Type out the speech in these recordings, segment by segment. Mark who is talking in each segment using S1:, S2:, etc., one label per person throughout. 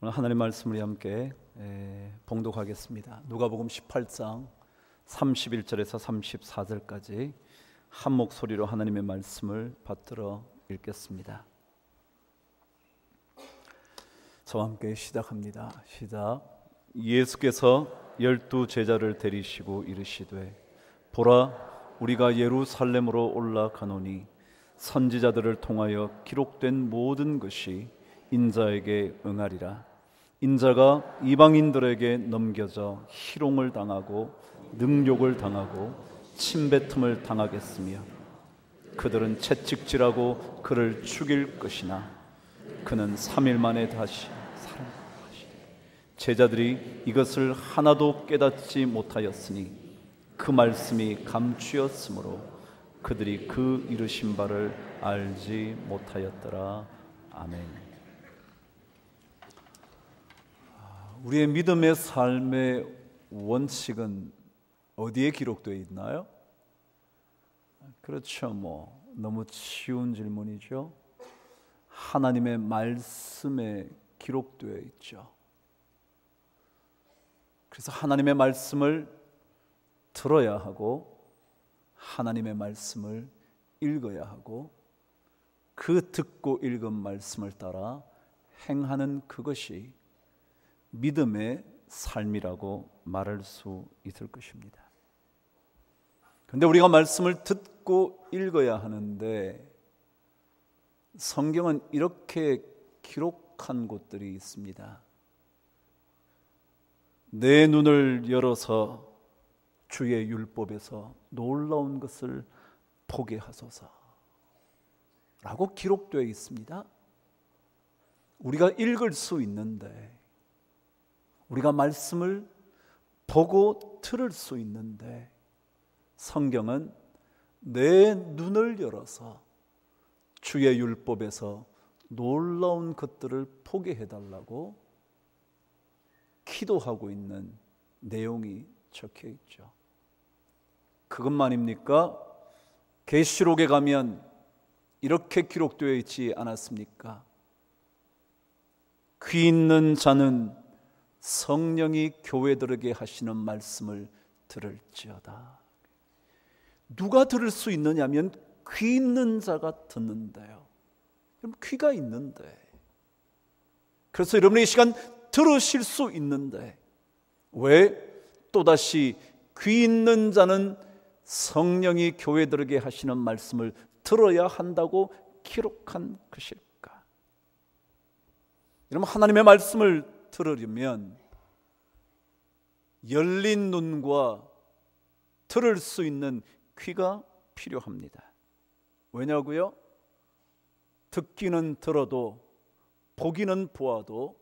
S1: 오늘 하나님 말씀을 함께 봉독하겠습니다. 누가복음 18장 31절에서 34절까지 한 목소리로 하나님의 말씀을 받들어 읽겠습니다. 저와 함께 시작합니다. 시작. 예수께서 12 제자를 데리시고 이르시되 보라, 우리가 예루살렘으로 올라가노니 선지자들을 통하여 기록된 모든 것이 인자에게 응하리라. 인자가 이방인들에게 넘겨져 희롱을 당하고 능욕을 당하고 침뱉음을 당하겠으며 그들은 채찍질하고 그를 죽일 것이나 그는 3일 만에 다시 살아나시리라. 제자들이 이것을 하나도 깨닫지 못하였으니 그 말씀이 감추었으므로 그들이 그 이르신 바를 알지 못하였더라. 아멘. 우리의 믿음의 삶의 원칙은 어디에 기록되어 있나요? 그렇죠. 너무 쉬운 질문이죠. 하나님의 말씀에 기록되어 있죠. 그래서 하나님의 말씀을 들어야 하고 하나님의 말씀을 읽어야 하고 그 듣고 읽은 말씀을 따라 행하는 그것이 믿음의 삶이라고 말할 수 있을 것입니다. 그런데 우리가 말씀을 듣고 읽어야 하는데 성경은 이렇게 기록한 곳들이 있습니다. 내 눈을 열어서 주의 율법에서 놀라운 것을 보게 하소서 라고 기록되어 있습니다. 우리가 읽을 수 있는데, 우리가 말씀을 보고 들을 수 있는데, 성경은 내 눈을 열어서 주의 율법에서 놀라운 것들을 보게 해달라고 기도하고 있는 내용이 적혀 있죠. 그것만입니까? 계시록에 가면 이렇게 기록되어 있지 않았습니까? 귀 있는 자는 성령이 교회들에게 하시는 말씀을 들을지어다. 누가 들을 수 있느냐면 귀 있는 자가 듣는데요. 그럼 귀가 있는데, 그래서 여러분이 이 시간 들으실 수 있는데 왜 또다시 귀 있는 자는 성령이 교회들에게 하시는 말씀을 들어야 한다고 기록한 것일까? 여러분, 하나님의 말씀을 들으려면 열린 눈과 들을 수 있는 귀가 필요합니다. 왜냐고요? 듣기는 들어도 보기는 보아도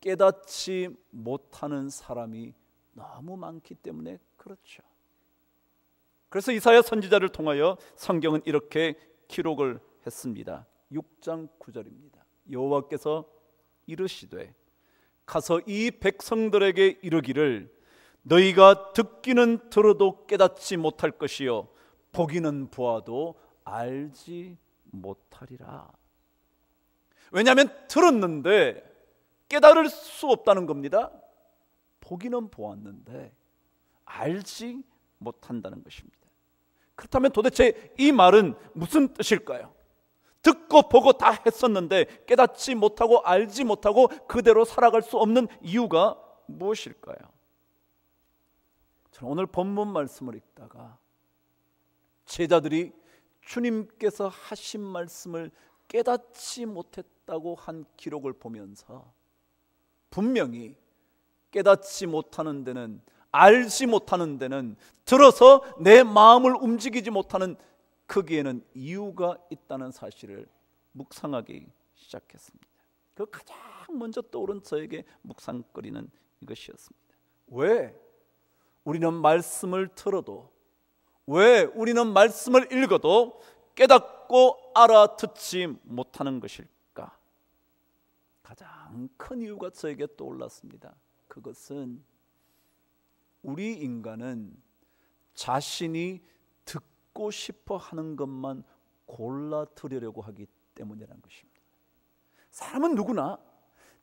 S1: 깨닫지 못하는 사람이 너무 많기 때문에 그렇죠. 그래서 이사야 선지자를 통하여 성경은 이렇게 기록을 했습니다. 6장 9절입니다. 여호와께서 이르시되 가서 이 백성들에게 이르기를 너희가 듣기는 들어도 깨닫지 못할 것이요 보기는 보아도 알지 못하리라. 왜냐하면 들었는데 깨달을 수 없다는 겁니다. 보기는 보았는데 알지 못한다는 것입니다. 그렇다면 도대체 이 말은 무슨 뜻일까요? 듣고 보고 다 했었는데 깨닫지 못하고 알지 못하고 그대로 살아갈 수 없는 이유가 무엇일까요? 저는 오늘 본문 말씀을 읽다가 제자들이 주님께서 하신 말씀을 깨닫지 못했다고 한 기록을 보면서 분명히 깨닫지 못하는 데는, 알지 못하는 데는, 들어서 내 마음을 움직이지 못하는 거기에는 이유가 있다는 사실을 묵상하기 시작했습니다. 그 가장 먼저 떠오른 저에게 묵상거리는 이것이었습니다. 왜 우리는 말씀을 들어도, 왜 우리는 말씀을 읽어도 깨닫고 알아듣지 못하는 것일까? 가장 큰 이유가 저에게 떠올랐습니다. 그것은 우리 인간은 자신이 듣고 싶어 하는 것만 골라 들으려고 하기 때문이라는 것입니다. 사람은 누구나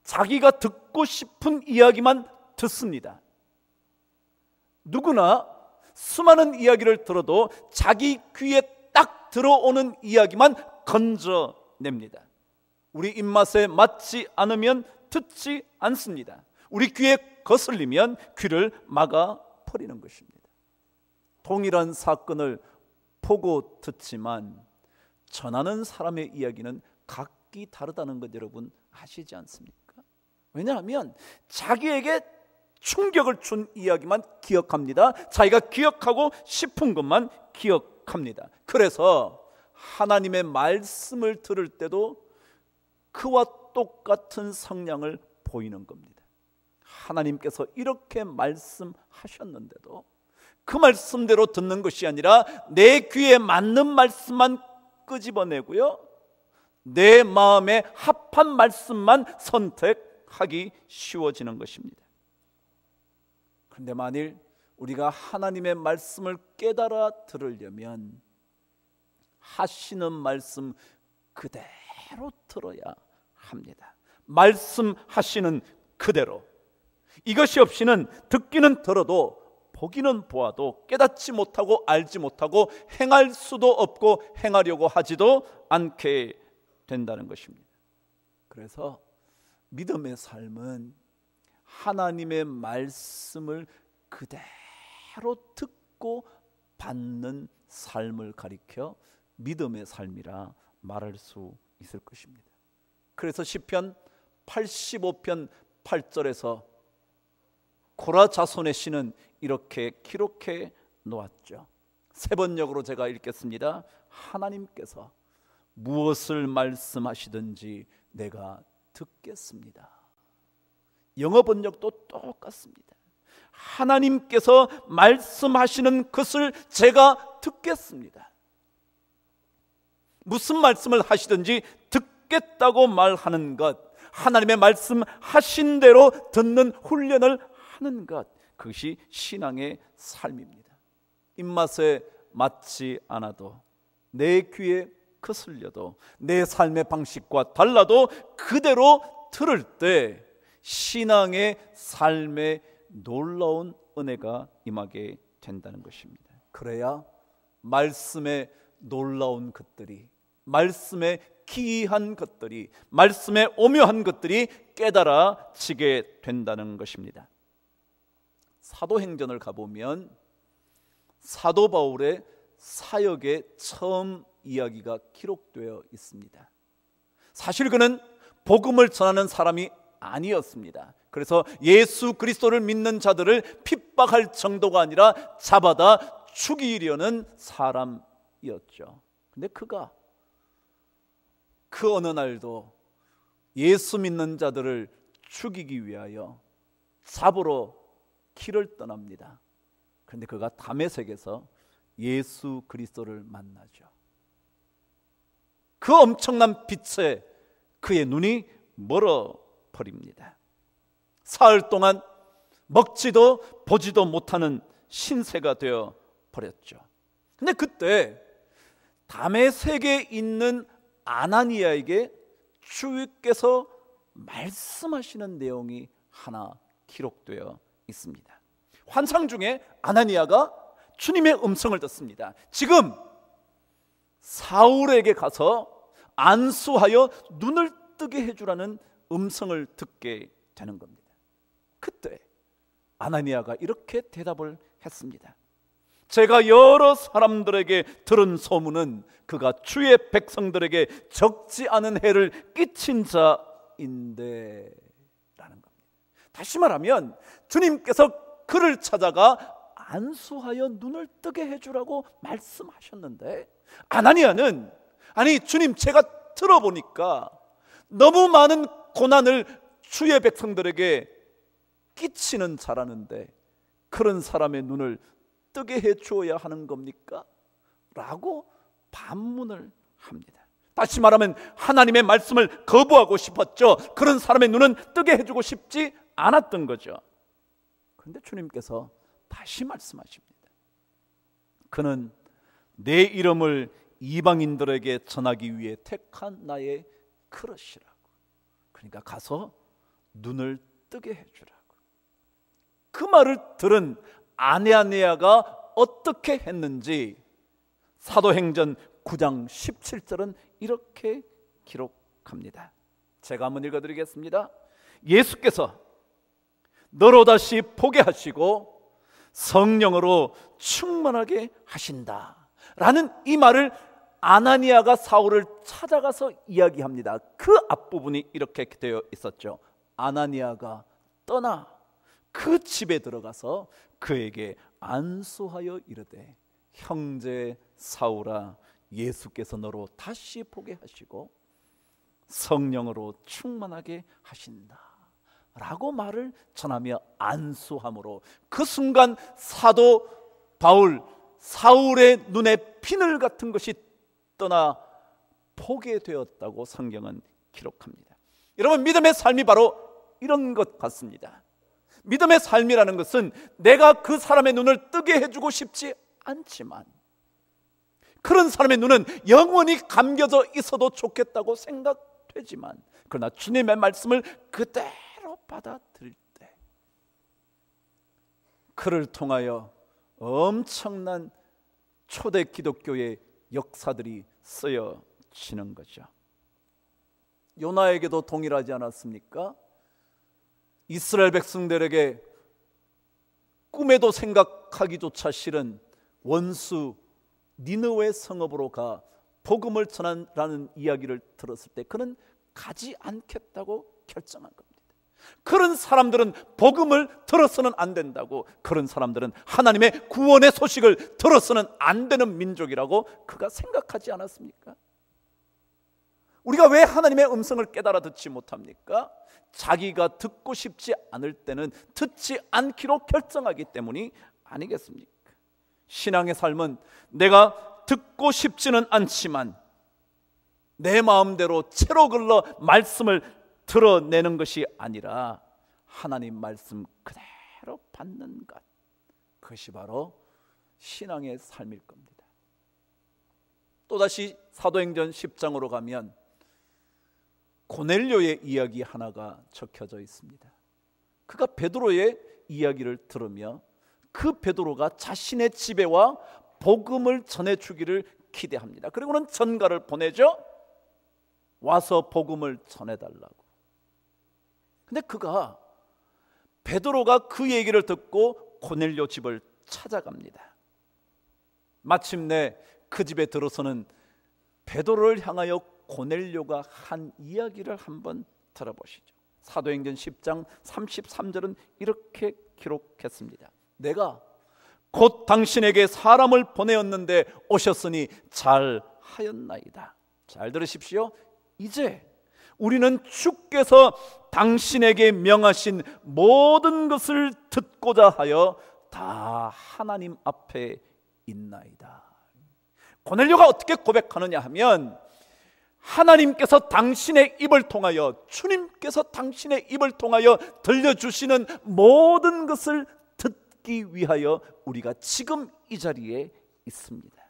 S1: 자기가 듣고 싶은 이야기만 듣습니다. 누구나 수많은 이야기를 들어도 자기 귀에 딱 들어오는 이야기만 건져냅니다. 우리 입맛에 맞지 않으면 듣지 않습니다. 우리 귀에 거슬리면 귀를 막아버리는 것입니다. 동일한 사건을 보고 듣지만 전하는 사람의 이야기는 각기 다르다는 것 여러분 아시지 않습니까? 왜냐하면 자기에게 충격을 준 이야기만 기억합니다. 자기가 기억하고 싶은 것만 기억합니다. 그래서 하나님의 말씀을 들을 때도 그와 똑같은 성향을 보이는 겁니다. 하나님께서 이렇게 말씀하셨는데도 그 말씀대로 듣는 것이 아니라 내 귀에 맞는 말씀만 끄집어내고요, 내 마음에 합한 말씀만 선택하기 쉬워지는 것입니다. 그런데 만일 우리가 하나님의 말씀을 깨달아 들으려면 하시는 말씀 그대로 들어야 합니다. 말씀하시는 그대로. 이것이 없이는 듣기는 들어도 보기는 보아도 깨닫지 못하고 알지 못하고 행할 수도 없고 행하려고 하지도 않게 된다는 것입니다. 그래서 믿음의 삶은 하나님의 말씀을 그대로 듣고 받는 삶을 가리켜 믿음의 삶이라 말할 수 있을 것입니다. 그래서 시편 85편 8절에서 고라 자손의 시는 이렇게 기록해 놓았죠. 세 번역으로 제가 읽겠습니다. 하나님께서 무엇을 말씀하시든지 내가 듣겠습니다. 영어 번역도 똑같습니다. 하나님께서 말씀하시는 것을 제가 듣겠습니다. 무슨 말씀을 하시든지 듣겠다고 말하는 것, 하나님의 말씀하신 대로 듣는 훈련을 하는 것, 그것이 신앙의 삶입니다. 입맛에 맞지 않아도, 내 귀에 거슬려도, 내 삶의 방식과 달라도 그대로 들을 때 신앙의 삶에 놀라운 은혜가 임하게 된다는 것입니다. 그래야 말씀의 놀라운 것들이, 말씀의 기이한 것들이, 말씀의 오묘한 것들이 깨달아지게 된다는 것입니다. 사도행전을 가보면 사도 바울의 사역의 처음 이야기가 기록되어 있습니다. 사실 그는 복음을 전하는 사람이 아니었습니다. 그래서 예수 그리스도를 믿는 자들을 핍박할 정도가 아니라 잡아다 죽이려는 사람이었죠. 근데 그가 그 어느 날도 예수 믿는 자들을 죽이기 위하여 잡으러 길을 떠납니다. 그런데 그가 다메섹에서 예수 그리스도를 만나죠. 그 엄청난 빛에 그의 눈이 멀어버립니다. 사흘 동안 먹지도 보지도 못하는 신세가 되어 버렸죠. 근데 그때 다메섹에 있는 아나니아에게 주께서 말씀하시는 내용이 하나 기록되어 있습니다. 환상 중에 아나니아가 주님의 음성을 듣습니다. 지금 사울에게 가서 안수하여 눈을 뜨게 해주라는 음성을 듣게 되는 겁니다. 그때 아나니아가 이렇게 대답을 했습니다. 제가 여러 사람들에게 들은 소문은 그가 주의 백성들에게 적지 않은 해를 끼친 자인데 라는 겁니다. 다시 말하면 주님께서 그를 찾아가 안수하여 눈을 뜨게 해주라고 말씀하셨는데, 아나니아는 아니 주님, 제가 들어보니까 너무 많은 고난을 주의 백성들에게 끼치는 자라는데 그런 사람의 눈을 뜨게 해주어야 하는 겁니까? 라고 반문을 합니다. 다시 말하면 하나님의 말씀을 거부하고 싶었죠. 그런 사람의 눈은 뜨게 해주고 싶지 않았던 거죠. 그런데 주님께서 다시 말씀하십니다. 그는 내 이름을 이방인들에게 전하기 위해 택한 나의 그릇이라고. 그러니까 가서 눈을 뜨게 해주라고. 그 말을 들은 아나니아가 어떻게 했는지 사도행전 9장 17절은 이렇게 기록합니다. 제가 한번 읽어드리겠습니다. 예수께서 너로 다시 보게 하시고 성령으로 충만하게 하신다 라는 이 말을 아나니아가 사울을 찾아가서 이야기합니다. 그 앞부분이 이렇게 되어 있었죠. 아나니아가 떠나 그 집에 들어가서 그에게 안수하여 이르되 형제 사울아, 예수께서 너로 다시 보게 하시고 성령으로 충만하게 하신다 라고 말을 전하며 안수함으로 그 순간 사도 바울, 사울의 눈에 비늘 같은 것이 떠나 보게 되었다고 성경은 기록합니다. 여러분, 믿음의 삶이 바로 이런 것 같습니다. 믿음의 삶이라는 것은 내가 그 사람의 눈을 뜨게 해주고 싶지 않지만, 그런 사람의 눈은 영원히 감겨져 있어도 좋겠다고 생각되지만, 그러나 주님의 말씀을 그대로 받아들일 때 그를 통하여 엄청난 초대 기독교의 역사들이 쓰여지는 거죠. 요나에게도 동일하지 않았습니까? 이스라엘 백성들에게 꿈에도 생각하기조차 싫은 원수 니느웨 성읍으로 가 복음을 전하라는 이야기를 들었을 때 그는 가지 않겠다고 결정한 겁니다. 그런 사람들은 복음을 들어서는 안 된다고, 그런 사람들은 하나님의 구원의 소식을 들어서는 안 되는 민족이라고 그가 생각하지 않았습니까? 우리가 왜 하나님의 음성을 깨달아 듣지 못합니까? 자기가 듣고 싶지 않을 때는 듣지 않기로 결정하기 때문이 아니겠습니까? 신앙의 삶은 내가 듣고 싶지는 않지만 내 마음대로 채로 글러 말씀을 드러내는 것이 아니라 하나님 말씀 그대로 받는 것, 그것이 바로 신앙의 삶일 겁니다. 또다시 사도행전 10장으로 가면 고넬료의 이야기 하나가 적혀져 있습니다. 그가 베드로의 이야기를 들으며 그 베드로가 자신의 집에 와 복음을 전해주기를 기대합니다. 그리고는 전가를 보내죠. 와서 복음을 전해달라고. 근데 그가, 베드로가 그 얘기를 듣고 고넬료 집을 찾아갑니다. 마침내 그 집에 들어서는 베드로를 향하여 고넬료가 한 이야기를 한번 들어보시죠. 사도행전 10장 33절은 이렇게 기록했습니다. 내가 곧 당신에게 사람을 보내었는데 오셨으니 잘 하였나이다. 잘 들으십시오. 이제 우리는 주께서 당신에게 명하신 모든 것을 듣고자 하여 다 하나님 앞에 있나이다. 고넬료가 어떻게 고백하느냐 하면, 하나님께서 당신의 입을 통하여, 주님께서 당신의 입을 통하여 들려주시는 모든 것을 듣기 위하여 우리가 지금 이 자리에 있습니다.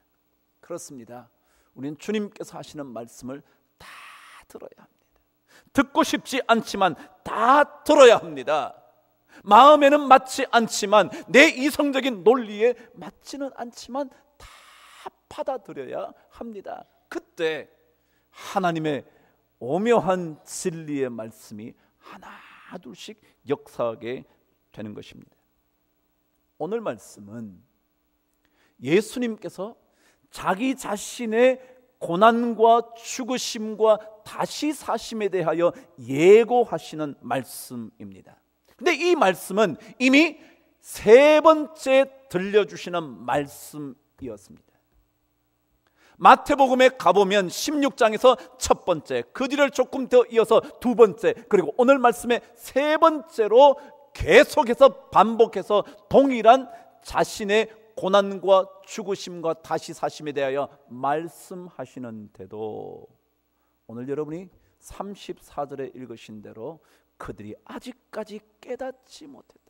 S1: 그렇습니다. 우리는 주님께서 하시는 말씀을 다 들어야 합니다. 듣고 싶지 않지만 다 들어야 합니다. 마음에는 맞지 않지만, 내 이성적인 논리에 맞지는 않지만 다 받아들여야 합니다. 그때 하나님의 오묘한 진리의 말씀이 하나 둘씩 역사하게 되는 것입니다. 오늘 말씀은 예수님께서 자기 자신의 고난과 죽으심과 다시 사심에 대하여 예고하시는 말씀입니다. 근데 이 말씀은 이미 세 번째 들려주시는 말씀이었습니다. 마태복음에 가보면 16장에서 첫 번째, 그 뒤를 조금 더 이어서 두 번째, 그리고 오늘 말씀의 세 번째로 계속해서 반복해서 동일한 자신의 고난과 죽으심과 다시 사심에 대하여 말씀하시는데도 오늘 여러분이 34절에 읽으신 대로 그들이 아직까지 깨닫지 못했다.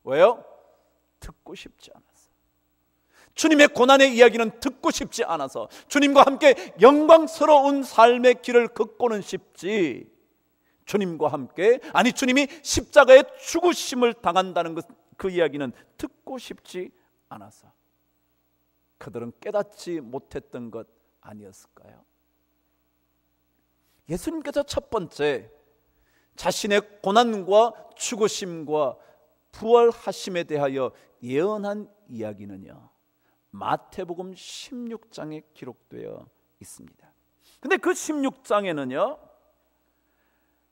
S1: 왜요? 듣고 싶지 않았어. 주님의 고난의 이야기는 듣고 싶지 않아서, 주님과 함께 영광스러운 삶의 길을 걷고는 싶지, 주님과 함께, 아니 주님이 십자가의 죽으심을 당한다는 것, 그 이야기는 듣고 싶지 않아서 그들은 깨닫지 못했던 것 아니었을까요? 예수님께서 첫 번째 자신의 고난과 죽으심과 부활하심에 대하여 예언한 이야기는요, 마태복음 16장에 기록되어 있습니다. 근데 그 16장에는요,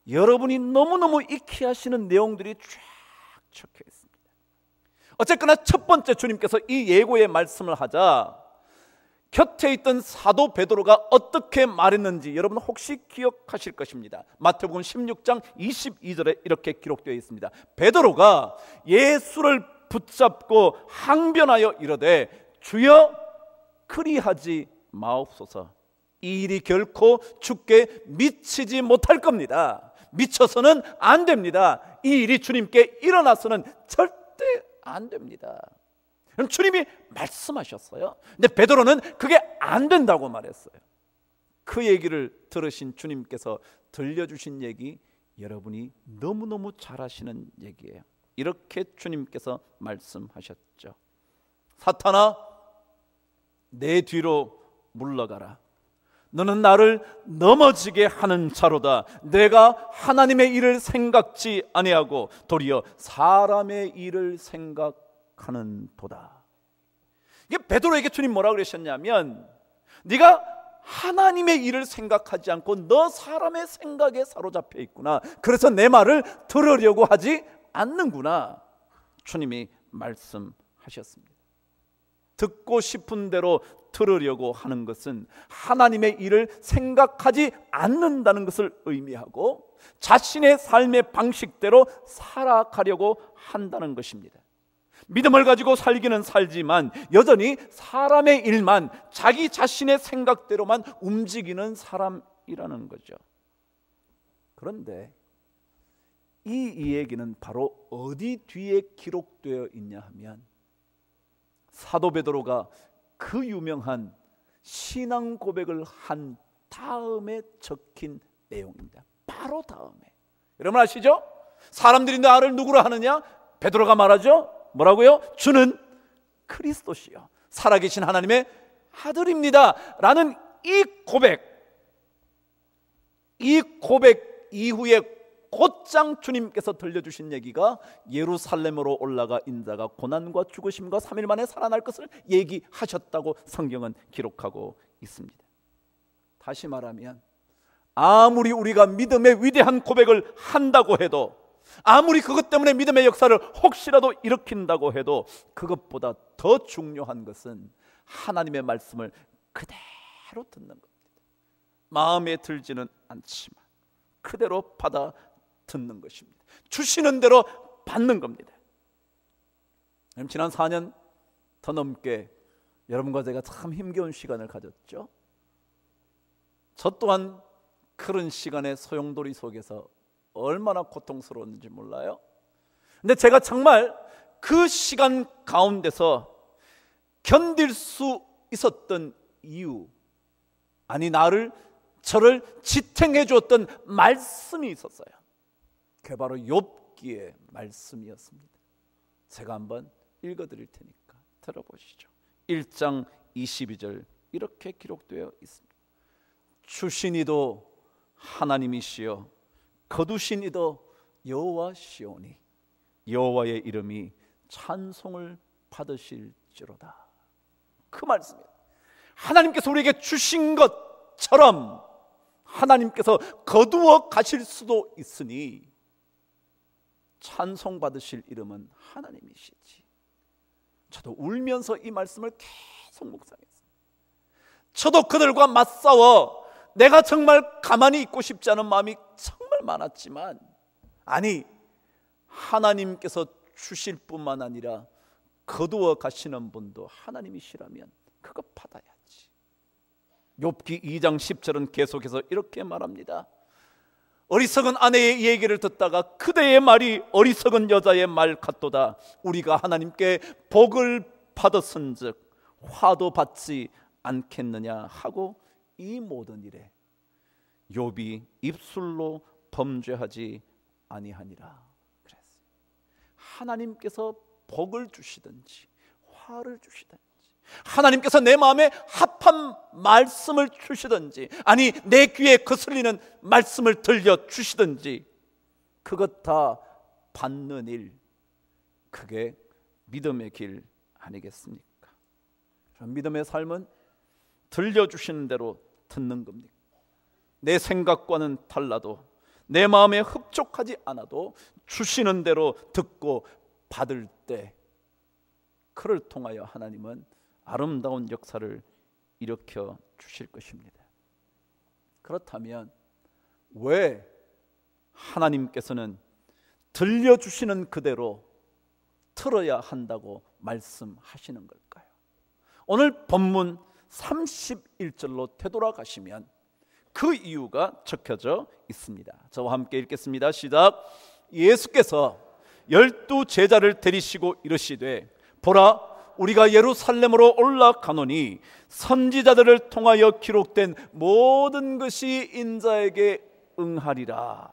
S1: 여러분이 너무너무 익히 하시는 내용들이 쫙 적혀 있습니다. 어쨌거나 첫 번째 주님께서 이 예고의 말씀을 하자 곁에 있던 사도 베드로가 어떻게 말했는지 여러분 혹시 기억하실 것입니다. 마태복음 16장 22절에 이렇게 기록되어 있습니다. 베드로가 예수를 붙잡고 항변하여 이르되 주여 그리하지 마옵소서. 이 일이 결코 주께 미치지 못할 겁니다. 미쳐서는 안 됩니다. 이 일이 주님께 일어나서는 절대 안 됩니다. 그럼 주님이 말씀하셨어요. 근데 베드로는 그게 안 된다고 말했어요. 그 얘기를 들으신 주님께서 들려주신 얘기, 여러분이 너무너무 잘 아시는 얘기예요. 이렇게 주님께서 말씀하셨죠. 사탄아, 내 뒤로 물러가라. 너는 나를 넘어지게 하는 자로다. 내가 하나님의 일을 생각지 아니하고 도리어 사람의 일을 생각하는 도다. 이게 베드로에게 주님 뭐라고 그러셨냐면, 네가 하나님의 일을 생각하지 않고 너 사람의 생각에 사로잡혀 있구나. 그래서 내 말을 들으려고 하지 않는구나. 주님이 말씀하셨습니다. 듣고 싶은 대로 들으려고 하는 것은 하나님의 일을 생각하지 않는다는 것을 의미하고 자신의 삶의 방식대로 살아가려고 한다는 것입니다. 믿음을 가지고 살기는 살지만 여전히 사람의 일만, 자기 자신의 생각대로만 움직이는 사람이라는 거죠. 그런데 이 얘기는 바로 어디 뒤에 기록되어 있냐 하면 사도 베드로가 그 유명한 신앙 고백을 한 다음에 적힌 내용입니다. 바로 다음에. 여러분 아시죠? 사람들이 나를 누구로 하느냐? 베드로가 말하죠. 뭐라고요? 주는 그리스도시요 살아계신 하나님의 아들입니다 라는 이 고백 이후에 곧장 주님께서 들려주신 얘기가 예루살렘으로 올라가 인자가 고난과 죽으심과 3일 만에 살아날 것을 얘기하셨다고 성경은 기록하고 있습니다. 다시 말하면 아무리 우리가 믿음의 위대한 고백을 한다고 해도, 아무리 그것 때문에 믿음의 역사를 혹시라도 일으킨다고 해도 그것보다 더 중요한 것은 하나님의 말씀을 그대로 듣는 겁니다. 마음에 들지는 않지만 그대로 받아 듣는 것입니다. 주시는 대로 받는 겁니다. 지난 4년 더 넘게 여러분과 제가 참 힘겨운 시간을 가졌죠. 저 또한 그런 시간의 소용돌이 속에서 얼마나 고통스러웠는지 몰라요. 근데 제가 정말 그 시간 가운데서 견딜 수 있었던 이유, 아니 저를 지탱해 주었던 말씀이 있었어요. 그게 바로 욥기의 말씀이었습니다. 제가 한번 읽어드릴 테니까 들어보시죠. 1장 22절 이렇게 기록되어 있습니다. 주신 이도 하나님이시여 거두신 이도 여호와시오니 여호와의 이름이 찬송을 받으실지로다. 그 말씀이에요. 하나님께서 우리에게 주신 것처럼 하나님께서 거두어 가실 수도 있으니 찬송받으실 이름은 하나님이시지. 저도 울면서 이 말씀을 계속 묵상했습니다. 저도 그들과 맞싸워 내가 정말 가만히 있고 싶지 않은 마음이 정말 많았지만, 아니 하나님께서 주실 뿐만 아니라 거두어 가시는 분도 하나님이시라면 그거 받아야지. 욥기 2장 10절은 계속해서 이렇게 말합니다. 어리석은 아내의 얘기를 듣다가 그대의 말이 어리석은 여자의 말 같도다. 우리가 하나님께 복을 받았은즉 화도 받지 않겠느냐 하고 이 모든 일에 욥이 입술로 범죄하지 아니하니라 그랬어요. 하나님께서 복을 주시든지 화를 주시든지, 하나님께서 내 마음에 합한 말씀을 주시든지, 아니 내 귀에 거슬리는 말씀을 들려주시든지, 그것 다 받는 일, 그게 믿음의 길 아니겠습니까? 믿음의 삶은 들려주시는 대로 듣는 겁니다. 내 생각과는 달라도, 내 마음에 흡족하지 않아도 주시는 대로 듣고 받을 때, 그를 통하여 하나님은 아름다운 역사를 일으켜 주실 것입니다. 그렇다면 왜 하나님께서는 들려주시는 그대로 들어야 한다고 말씀하시는 걸까요? 오늘 본문 31절로 되돌아가시면 그 이유가 적혀져 있습니다. 저와 함께 읽겠습니다. 시작. 예수께서 12 제자를 데리시고 이르시되, 보라, 우리가 예루살렘으로 올라가노니 선지자들을 통하여 기록된 모든 것이 인자에게 응하리라.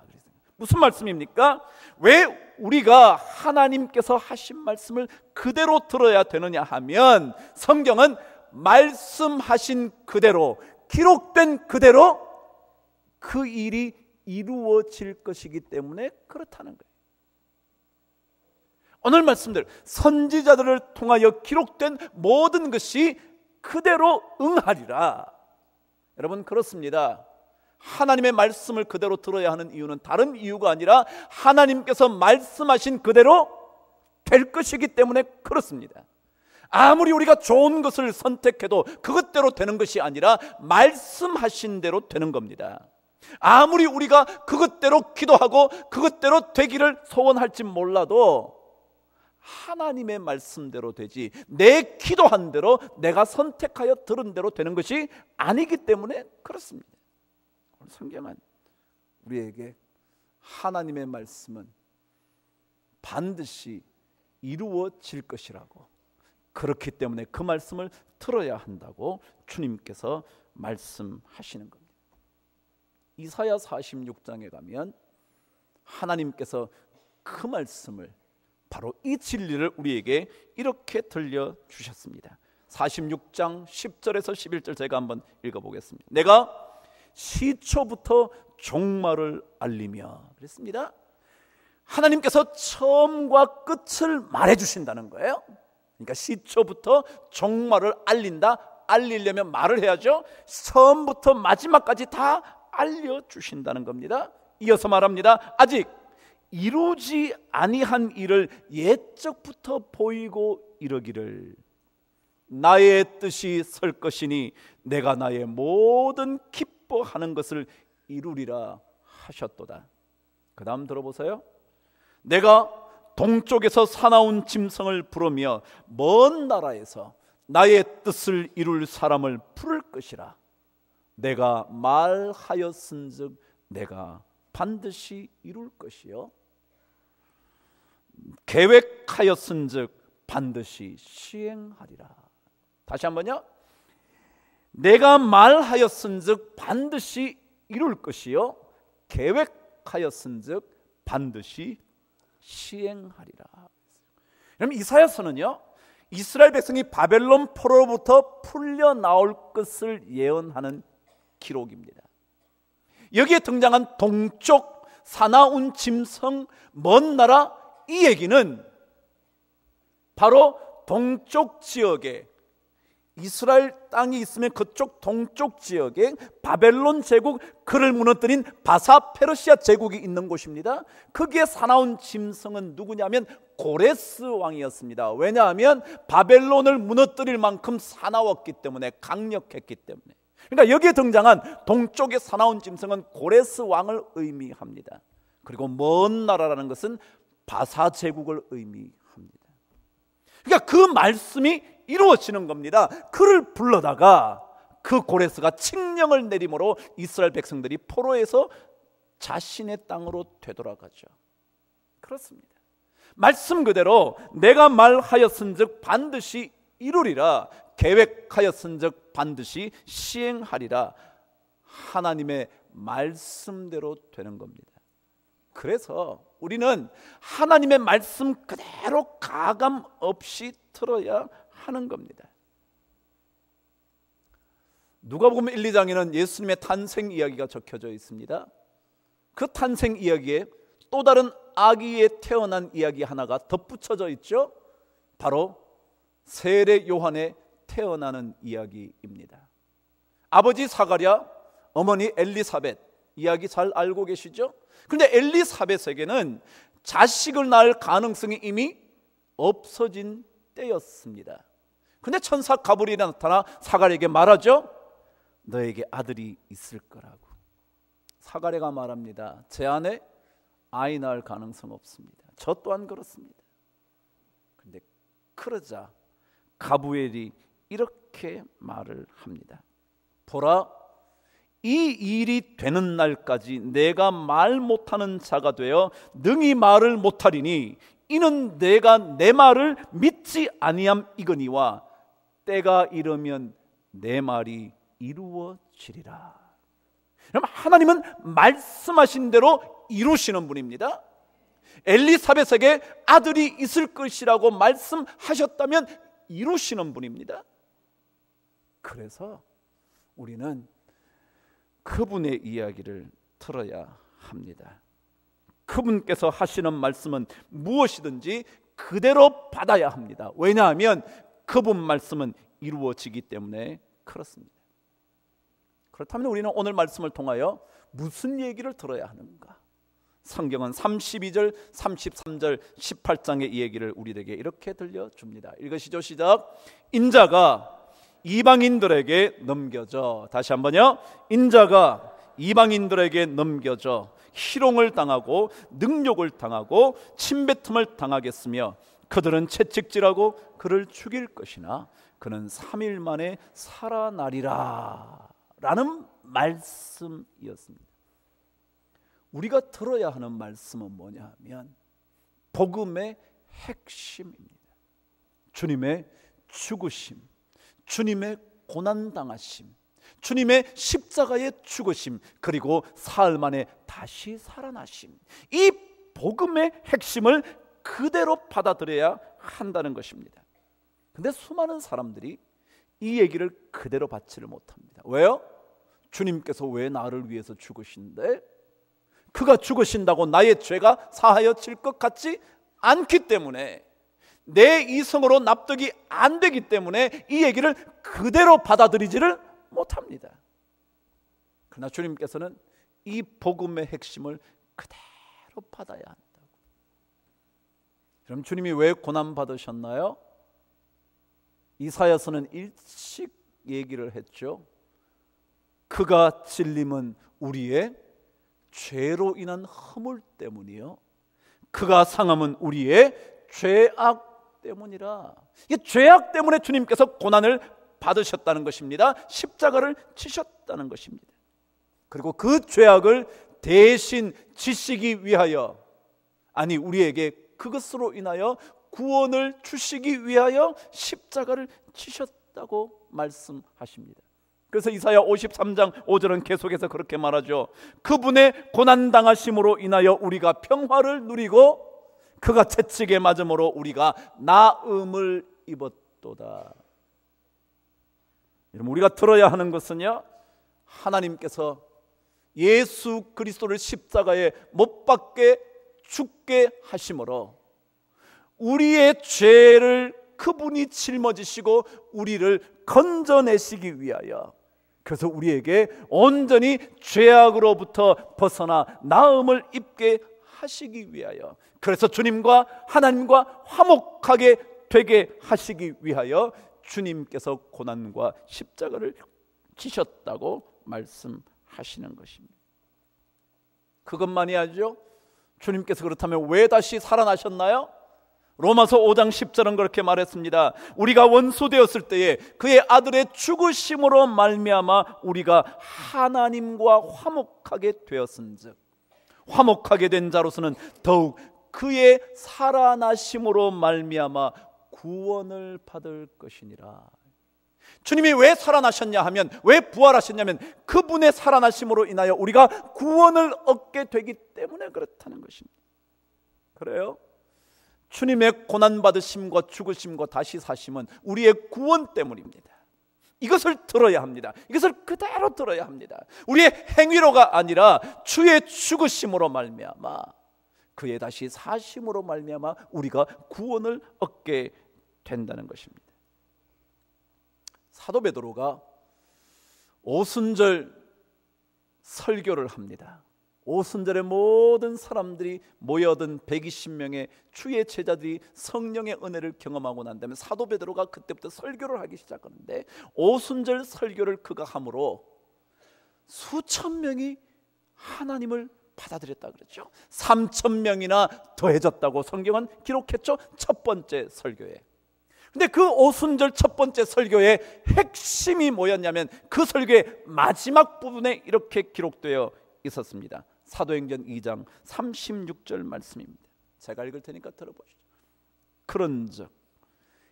S1: 무슨 말씀입니까? 왜 우리가 하나님께서 하신 말씀을 그대로 들어야 되느냐 하면, 성경은 말씀하신 그대로, 기록된 그대로 그 일이 이루어질 것이기 때문에 그렇다는 거예요. 오늘 말씀들, 선지자들을 통하여 기록된 모든 것이 그대로 응하리라. 여러분, 그렇습니다. 하나님의 말씀을 그대로 들어야 하는 이유는 다른 이유가 아니라 하나님께서 말씀하신 그대로 될 것이기 때문에 그렇습니다. 아무리 우리가 좋은 것을 선택해도 그것대로 되는 것이 아니라 말씀하신 대로 되는 겁니다. 아무리 우리가 그것대로 기도하고 그것대로 되기를 소원할지 몰라도 하나님의 말씀대로 되지, 내 기도한 대로, 내가 선택하여 들은 대로 되는 것이 아니기 때문에 그렇습니다. 성경은 우리에게 하나님의 말씀은 반드시 이루어질 것이라고, 그렇기 때문에 그 말씀을 들어야 한다고 주님께서 말씀하시는 겁니다. 이사야 46장에 가면 하나님께서 그 말씀을, 바로 이 진리를 우리에게 이렇게 들려주셨습니다. 46장 10절에서 11절 제가 한번 읽어보겠습니다. 내가 시초부터 종말을 알리며, 그랬습니다. 하나님께서 처음과 끝을 말해주신다는 거예요. 그러니까 시초부터 종말을 알린다. 알리려면 말을 해야죠. 처음부터 마지막까지 다 알려주신다는 겁니다. 이어서 말합니다. 아직 이루지 아니한 일을 옛적부터 보이고 이르기를, 나의 뜻이 설 것이니 내가 나의 모든 기뻐하는 것을 이루리라 하셨도다. 그 다음 들어보세요. 내가 동쪽에서 사나운 짐승을 부르며 먼 나라에서 나의 뜻을 이룰 사람을 부를 것이라. 내가 말하였은즉 내가 반드시 이룰 것이요, 계획하였은즉 반드시 시행하리라. 다시 한번요. 내가 말하였은즉 반드시 이룰 것이요, 계획하였은즉 반드시 시행하리라. 그럼 이사야서는요, 이스라엘 백성이 바벨론 포로로부터 풀려 나올 것을 예언하는 기록입니다. 여기에 등장한 동쪽 사나운 짐승, 먼 나라, 이 얘기는 바로 동쪽 지역에, 이스라엘 땅이 있으면 그쪽 동쪽 지역에 바벨론 제국, 그를 무너뜨린 바사 페르시아 제국이 있는 곳입니다. 거기에 사나운 짐승은 누구냐면 고레스 왕이었습니다. 왜냐하면 바벨론을 무너뜨릴 만큼 사나웠기 때문에, 강력했기 때문에. 그러니까 여기에 등장한 동쪽의 사나운 짐승은 고레스 왕을 의미합니다. 그리고 먼 나라라는 것은 바사 제국을 의미합니다. 그러니까 그 말씀이 이루어지는 겁니다. 그를 불러다가 그 고레스가 칙령을 내림으로 이스라엘 백성들이 포로에서 자신의 땅으로 되돌아가죠. 그렇습니다. 말씀 그대로 내가 말하였은즉 반드시 이루리라, 계획하였은즉 반드시 시행하리라. 하나님의 말씀대로 되는 겁니다. 그래서 우리는 하나님의 말씀 그대로 가감 없이 들어야 하는 겁니다. 누가복음 1, 2장에는 예수님의 탄생 이야기가 적혀져 있습니다. 그 탄생 이야기에 또 다른 아기의 태어난 이야기 하나가 덧붙여져 있죠. 바로 세례 요한의 태어나는 이야기입니다. 아버지 사가랴, 어머니 엘리사벳 이야기 잘 알고 계시죠? 그런데 엘리사벳에게는 자식을 낳을 가능성이 이미 없어진 때였습니다. 그런데 천사 가브리엘이 나타나 사가랴에게 말하죠. 너에게 아들이 있을 거라고. 사가랴가 말합니다. 제 안에 아이 낳을 가능성 없습니다. 저 또한 그렇습니다. 그런데 그러자 가브리엘이 이렇게 말을 합니다. 보라, 이 일이 되는 날까지 내가 말 못하는 자가 되어 능히 말을 못하리니 이는 내가 내 말을 믿지 아니함이거니와 때가 이르면 내 말이 이루어지리라. 그럼 하나님은 말씀하신 대로 이루시는 분입니다. 엘리사벳에게 아들이 있을 것이라고 말씀하셨다면 이루시는 분입니다. 그래서 우리는 그분의 이야기를 들어야 합니다. 그분께서 하시는 말씀은 무엇이든지 그대로 받아야 합니다. 왜냐하면 그분 말씀은 이루어지기 때문에 그렇습니다. 그렇다면 우리는 오늘 말씀을 통하여 무슨 얘기를 들어야 하는가? 성경은 32절, 33절, 18장의 이 얘기를 우리에게 이렇게 들려줍니다. 읽으시죠. 시작. 인자가 이방인들에게 넘겨져, 다시 한번요. 인자가 이방인들에게 넘겨져 희롱을 당하고 능욕을 당하고 침뱉음을 당하겠으며 그들은 채찍질하고 그를 죽일 것이나 그는 3일 만에 살아나리라 라는 말씀이었습니다. 우리가 들어야 하는 말씀은 뭐냐 하면 복음의 핵심입니다. 주님의 죽으심, 주님의 고난당하심, 주님의 십자가의 죽으심, 그리고 사흘 만에 다시 살아나심, 이 복음의 핵심을 그대로 받아들여야 한다는 것입니다. 그런데 수많은 사람들이 이 얘기를 그대로 받지를 못합니다. 왜요? 주님께서 왜 나를 위해서 죽으신데? 그가 죽으신다고 나의 죄가 사하여질 것 같지 않기 때문에, 내 이성으로 납득이 안 되기 때문에 이 얘기를 그대로 받아들이지를 못합니다. 그러나 주님께서는 이 복음의 핵심을 그대로 받아야 한다고. 그럼 주님이 왜 고난 받으셨나요? 이사야서는 일찍 얘기를 했죠. 그가 찔림은 우리의 죄로 인한 허물 때문이요 그가 상함은 우리의 죄악 때문이라. 이 죄악 때문에 주님께서 고난을 받으셨다는 것입니다. 십자가를 치셨다는 것입니다. 그리고 그 죄악을 대신 지시기 위하여, 아니 우리에게 그것으로 인하여 구원을 주시기 위하여 십자가를 치셨다고 말씀하십니다. 그래서 이사야 53장 5절은 계속해서 그렇게 말하죠. 그분의 고난당하심으로 인하여 우리가 평화를 누리고 그가 채찍에 맞음으로 우리가 나음을 입었도다. 여러분, 우리가 들어야 하는 것은요, 하나님께서 예수 그리스도를 십자가에 못 박게 죽게 하심으로 우리의 죄를 그분이 짊어지시고 우리를 건져내시기 위하여, 그래서 우리에게 온전히 죄악으로부터 벗어나 나음을 입게 하시기 위하여, 그래서 주님과 하나님과 화목하게 되게 하시기 위하여 주님께서 고난과 십자가를 지셨다고 말씀하시는 것입니다. 그것만이 아니죠. 주님께서 그렇다면 왜 다시 살아나셨나요? 로마서 5장 10절은 그렇게 말했습니다. 우리가 원수 되었을 때에 그의 아들의 죽으심으로 말미암아 우리가 하나님과 화목하게 되었은즉 화목하게 된 자로서는 더욱 그의 살아나심으로 말미암아 구원을 받을 것이니라. 주님이 왜 살아나셨냐 하면, 왜 부활하셨냐면 그분의 살아나심으로 인하여 우리가 구원을 얻게 되기 때문에 그렇다는 것입니다. 그래요? 주님의 고난받으심과 죽으심과 다시 사심은 우리의 구원 때문입니다. 이것을 들어야 합니다. 이것을 그대로 들어야 합니다. 우리의 행위로가 아니라 주의 죽으심으로 말미암아, 그의 다시 사심으로 말미암아 우리가 구원을 얻게 된다는 것입니다. 사도 베드로가 오순절 설교를 합니다. 오순절에 모든 사람들이 모여든 120명의 주의 제자들이 성령의 은혜를 경험하고 난 다음에 사도 베드로가 그때부터 설교를 하기 시작하는데, 오순절 설교를 그가 함으로 수천 명이 하나님을 받아들였다 그랬죠. 3,000명이나 더해졌다고 성경은 기록했죠. 첫 번째 설교에. 근데 그 오순절 첫 번째 설교의 핵심이 뭐였냐면, 그 설교의 마지막 부분에 이렇게 기록되어 있었습니다. 사도행전 2장 36절 말씀입니다. 제가 읽을 테니까 들어보시죠. 그런즉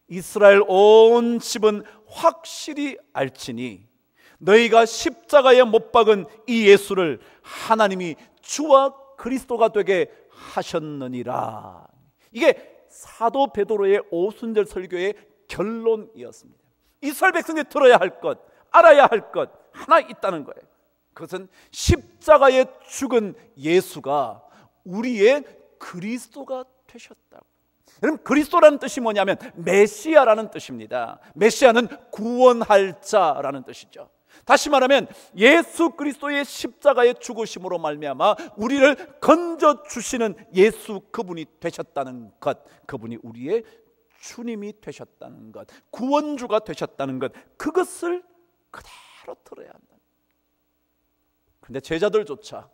S1: 이스라엘 온 집은 확실히 알지니 너희가 십자가에 못 박은 이 예수를 하나님이 주와 그리스도가 되게 하셨느니라. 이게 사도 베드로의 오순절 설교의 결론이었습니다. 이스라엘 백성들이 들어야 할 것, 알아야 할 것 하나 있다는 거예요. 그것은 십자가에 죽은 예수가 우리의 그리스도가 되셨다고. 여러분, 그리스도라는 뜻이 뭐냐면 메시아라는 뜻입니다. 메시아는 구원할 자라는 뜻이죠. 다시 말하면 예수 그리스도의 십자가의 죽으심으로 말미암아 우리를 건져 주시는 예수, 그분이 되셨다는 것, 그분이 우리의 주님이 되셨다는 것, 구원주가 되셨다는 것, 그것을 그대로 들어야 한다. 근데 제자들조차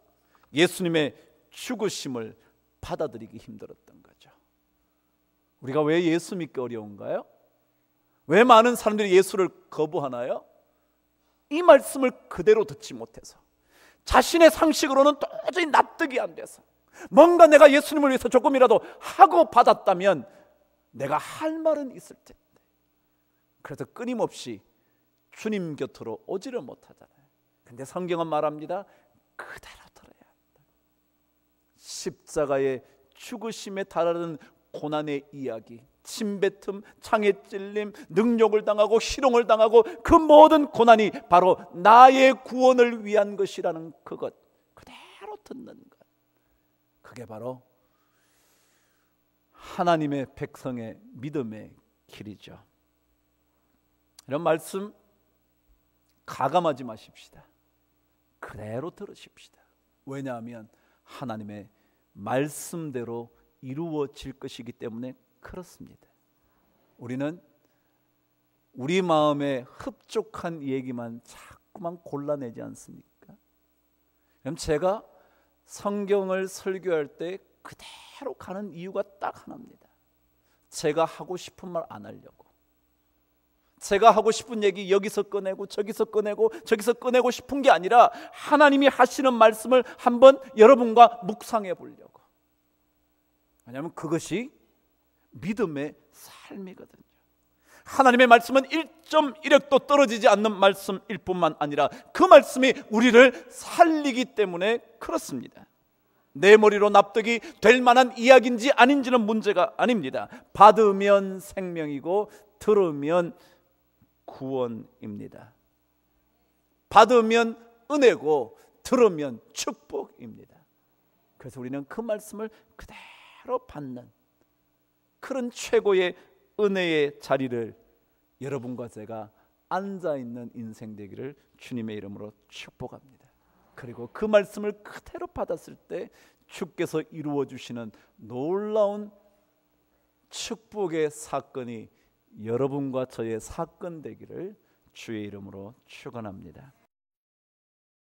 S1: 예수님의 죽으심을 받아들이기 힘들었던 거죠. 우리가 왜 예수 믿기 어려운가요? 왜 많은 사람들이 예수를 거부하나요? 이 말씀을 그대로 듣지 못해서, 자신의 상식으로는 도저히 납득이 안 돼서, 뭔가 내가 예수님을 위해서 조금이라도 하고 받았다면 내가 할 말은 있을 텐데, 그래서 끊임없이 주님 곁으로 오지를 못하잖아요. 근데 성경은 말합니다. 그대로 들어야 한다. 십자가의 죽으심에 달하는 고난의 이야기, 침뱉음, 창에 찔림, 능욕을 당하고 희롱을 당하고 그 모든 고난이 바로 나의 구원을 위한 것이라는 그것, 그대로 듣는 것, 그게 바로 하나님의 백성의 믿음의 길이죠. 이런 말씀 가감하지 마십시다. 그대로 들으십시다. 왜냐하면 하나님의 말씀대로 이루어질 것이기 때문에 그렇습니다. 우리는 우리 마음에 흡족한 얘기만 자꾸만 골라내지 않습니까? 그럼 제가 성경을 설교할 때 그대로 가는 이유가 딱 하나입니다. 제가 하고 싶은 말 안 하려고, 제가 하고 싶은 얘기 여기서 꺼내고 저기서 꺼내고 저기서 꺼내고 싶은 게 아니라 하나님이 하시는 말씀을 한번 여러분과 묵상해 보려고. 왜냐하면 그것이 믿음의 삶이거든요. 하나님의 말씀은 1.1핵도 떨어지지 않는 말씀일 뿐만 아니라 그 말씀이 우리를 살리기 때문에 그렇습니다. 내 머리로 납득이 될 만한 이야기인지 아닌지는 문제가 아닙니다. 받으면 생명이고 들으면 구원입니다. 받으면 은혜고 들으면 축복입니다. 그래서 우리는 그 말씀을 그대로 받는 그런 최고의 은혜의 자리를 여러분과 제가 앉아있는 인생 되기를 주님의 이름으로 축복합니다. 그리고 그 말씀을 그대로 받았을 때 주께서 이루어 주시는 놀라운 축복의 사건이 여러분과 저의 사건 되기를 주의 이름으로 축원합니다.